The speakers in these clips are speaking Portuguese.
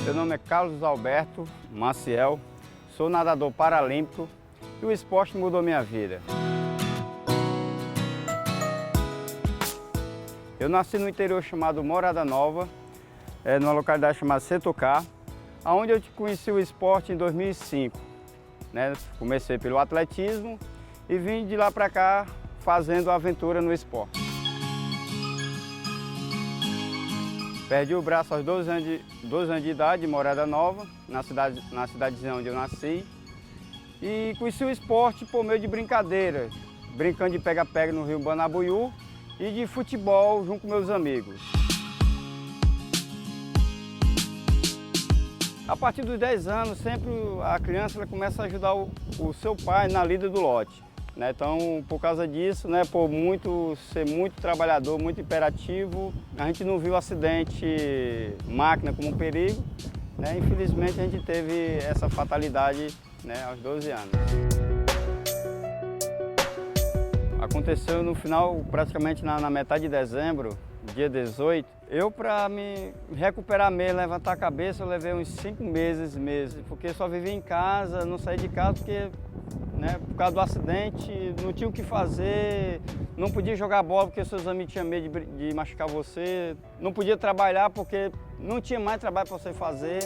Meu nome é Carlos Alberto Maciel, sou nadador paralímpico e o esporte mudou minha vida. Eu nasci no interior chamado Morada Nova, numa localidade chamada Setocá, onde eu conheci o esporte em 2005. Comecei pelo atletismo e vim de lá para cá fazendo aventura no esporte. Perdi o braço aos 12 anos de idade, em Morada Nova, na cidadezinha onde eu nasci. E conheci o esporte por meio de brincadeiras, brincando de pega-pega no rio Banabuiú e de futebol junto com meus amigos. A partir dos 10 anos, sempre a criança começa a ajudar o seu pai na lida do lote. Então, por causa disso, por ser muito trabalhador, muito imperativo, a gente não viu o acidente máquina como um perigo. Infelizmente, a gente teve essa fatalidade aos 12 anos. Aconteceu no final, praticamente na metade de dezembro, dia 18. Eu, para me recuperar mesmo, levantar a cabeça, eu levei uns 5 meses, porque só vivia em casa, não saía de casa porque, por causa do acidente, não tinha o que fazer, não podia jogar bola porque seus amigos tinham medo de machucar você, não podia trabalhar porque não tinha mais trabalho para você fazer.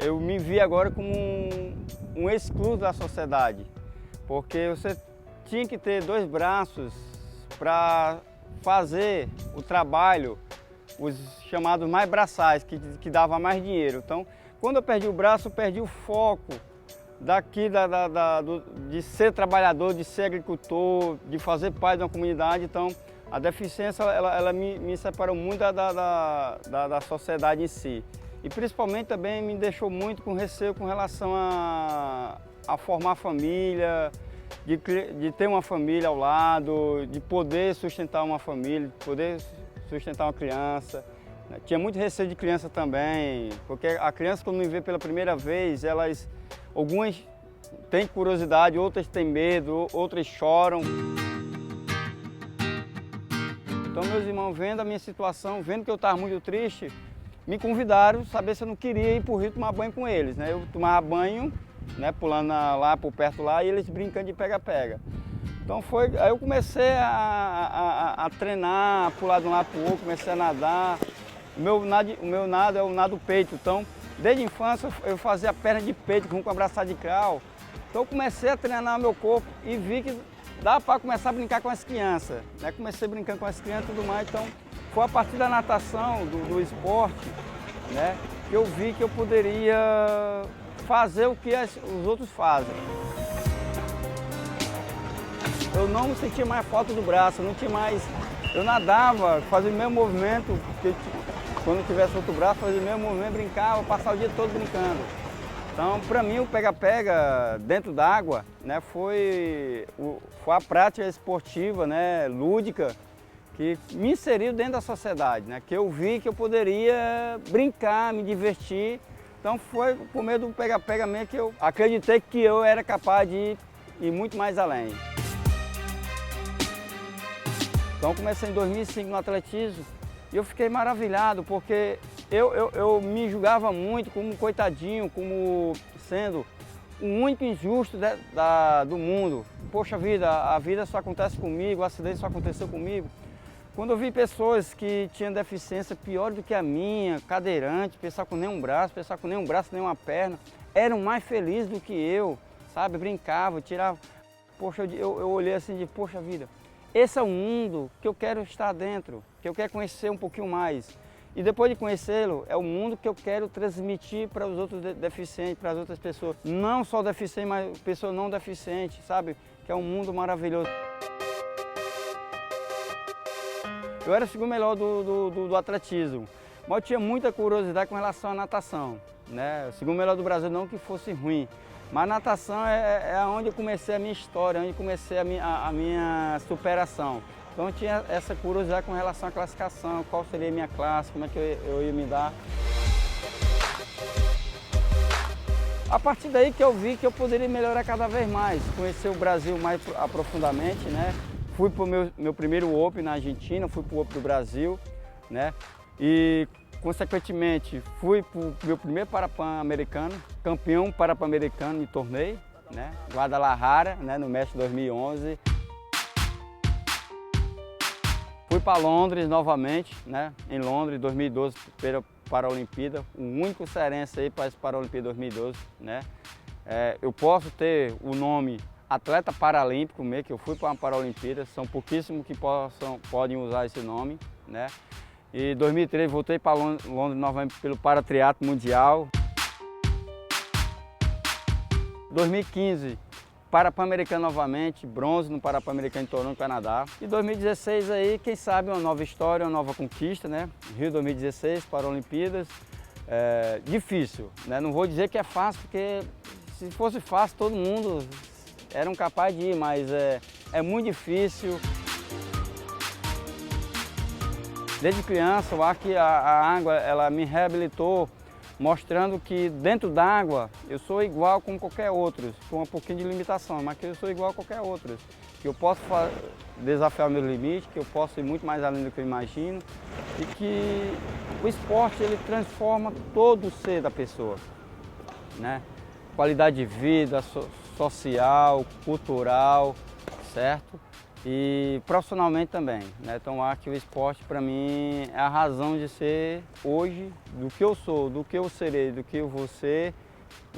Eu me vi agora como um excluído da sociedade, porque você tinha que ter 2 braços para fazer o trabalho, os chamados mais braçais, que dava mais dinheiro. Então, quando eu perdi o braço, eu perdi o foco de ser trabalhador, de ser agricultor, de fazer parte de uma comunidade. Então, a deficiência ela me separou muito da sociedade em si. E principalmente também me deixou muito com receio com relação a formar família, de ter uma família ao lado, de poder sustentar uma família, de poder sustentar uma criança. Tinha muito receio de criança também, porque a criança, quando me vê pela primeira vez, algumas têm curiosidade, outras têm medo, outras choram. Então meus irmãos, vendo a minha situação, vendo que eu estava muito triste, me convidaram, saber se eu não queria ir para o rio tomar banho com eles. Eu tomava banho, pulando lá por perto lá, e eles brincando de pega-pega. Então aí eu comecei a treinar, a pular de um lado para o outro, comecei a nadar. O meu nado é o nado peito, então desde a infância eu fazia perna de peito com abraçada de crawl. Então eu comecei a treinar meu corpo e vi que dá para começar a brincar com as crianças. Comecei brincando com as crianças e tudo mais, então foi a partir da natação, do esporte, que eu vi que eu poderia fazer o que os outros fazem. Eu não sentia mais falta do braço, não tinha mais... Eu nadava, fazia o mesmo movimento, quando tivesse outro braço, fazia o mesmo movimento, brincava, passava o dia todo brincando. Então, para mim, o pega-pega dentro d'água, foi a prática esportiva, lúdica, que me inseriu dentro da sociedade, que eu vi que eu poderia brincar, me divertir. Então foi por meio do pega-pega mesmo que eu acreditei que eu era capaz de ir muito mais além. Então comecei em 2005 no atletismo e eu fiquei maravilhado porque eu me julgava muito como um coitadinho, como sendo o único injusto do mundo. Poxa vida, a vida só acontece comigo, o acidente só aconteceu comigo. Quando eu vi pessoas que tinham deficiência pior do que a minha, cadeirante, pessoal com nenhum braço, nenhuma perna, eram mais felizes do que eu, sabe? Brincavam, tiravam. Poxa, eu olhei assim de, poxa vida, esse é o mundo que eu quero estar dentro, que eu quero conhecer um pouquinho mais. E depois de conhecê-lo, é o mundo que eu quero transmitir para os outros deficientes, para as outras pessoas. Não só deficientes, mas pessoas não deficientes, sabe? Que é um mundo maravilhoso. Eu era o segundo melhor do atletismo, mas eu tinha muita curiosidade com relação à natação. O segundo melhor do Brasil, não que fosse ruim, mas a natação é onde eu comecei a minha história, onde comecei a minha superação. Então eu tinha essa curiosidade com relação à classificação, qual seria a minha classe, como é que eu ia me dar. A partir daí que eu vi que eu poderia melhorar cada vez mais, conhecer o Brasil mais aprofundamente, Fui para o meu primeiro Open na Argentina, fui para o Open do Brasil, e, consequentemente, fui para o meu primeiro Parapan-Americano, campeão Parapan-Americano, me tornei, né? Guadalajara, né? No México 2011. Fui para Londres novamente, né? Em Londres, 2012, para a Olimpíada, o único cearense aí para esse Paralimpíada 2012, né? Eu posso ter o nome atleta paralímpico mesmo, que eu fui para uma Paralimpíada, são pouquíssimos que podem usar esse nome, né? E em 2013 voltei para Londres novamente pelo Paratriatlo Mundial. 2015, Parapan-Americano novamente, bronze no Parapan-Americano em Toronto, Canadá. E 2016 aí, quem sabe uma nova história, uma nova conquista, né? Rio 2016, Paralimpíadas. Difícil, né? Não vou dizer que é fácil, porque se fosse fácil todo mundo era capaz de ir, mas é muito difícil. Desde criança, eu acho que a água ela me reabilitou, mostrando que dentro d'água eu sou igual com qualquer outro, com um pouquinho de limitação, mas que eu sou igual a qualquer outro. Que eu posso desafiar o meu limite, que eu posso ir muito mais além do que eu imagino e que o esporte ele transforma todo o ser da pessoa, né? Qualidade de vida, social, cultural, certo? E profissionalmente também, né? Então acho que o esporte para mim é a razão de ser hoje, do que eu sou, do que eu serei, do que eu vou ser.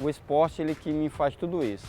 O esporte ele que me faz tudo isso.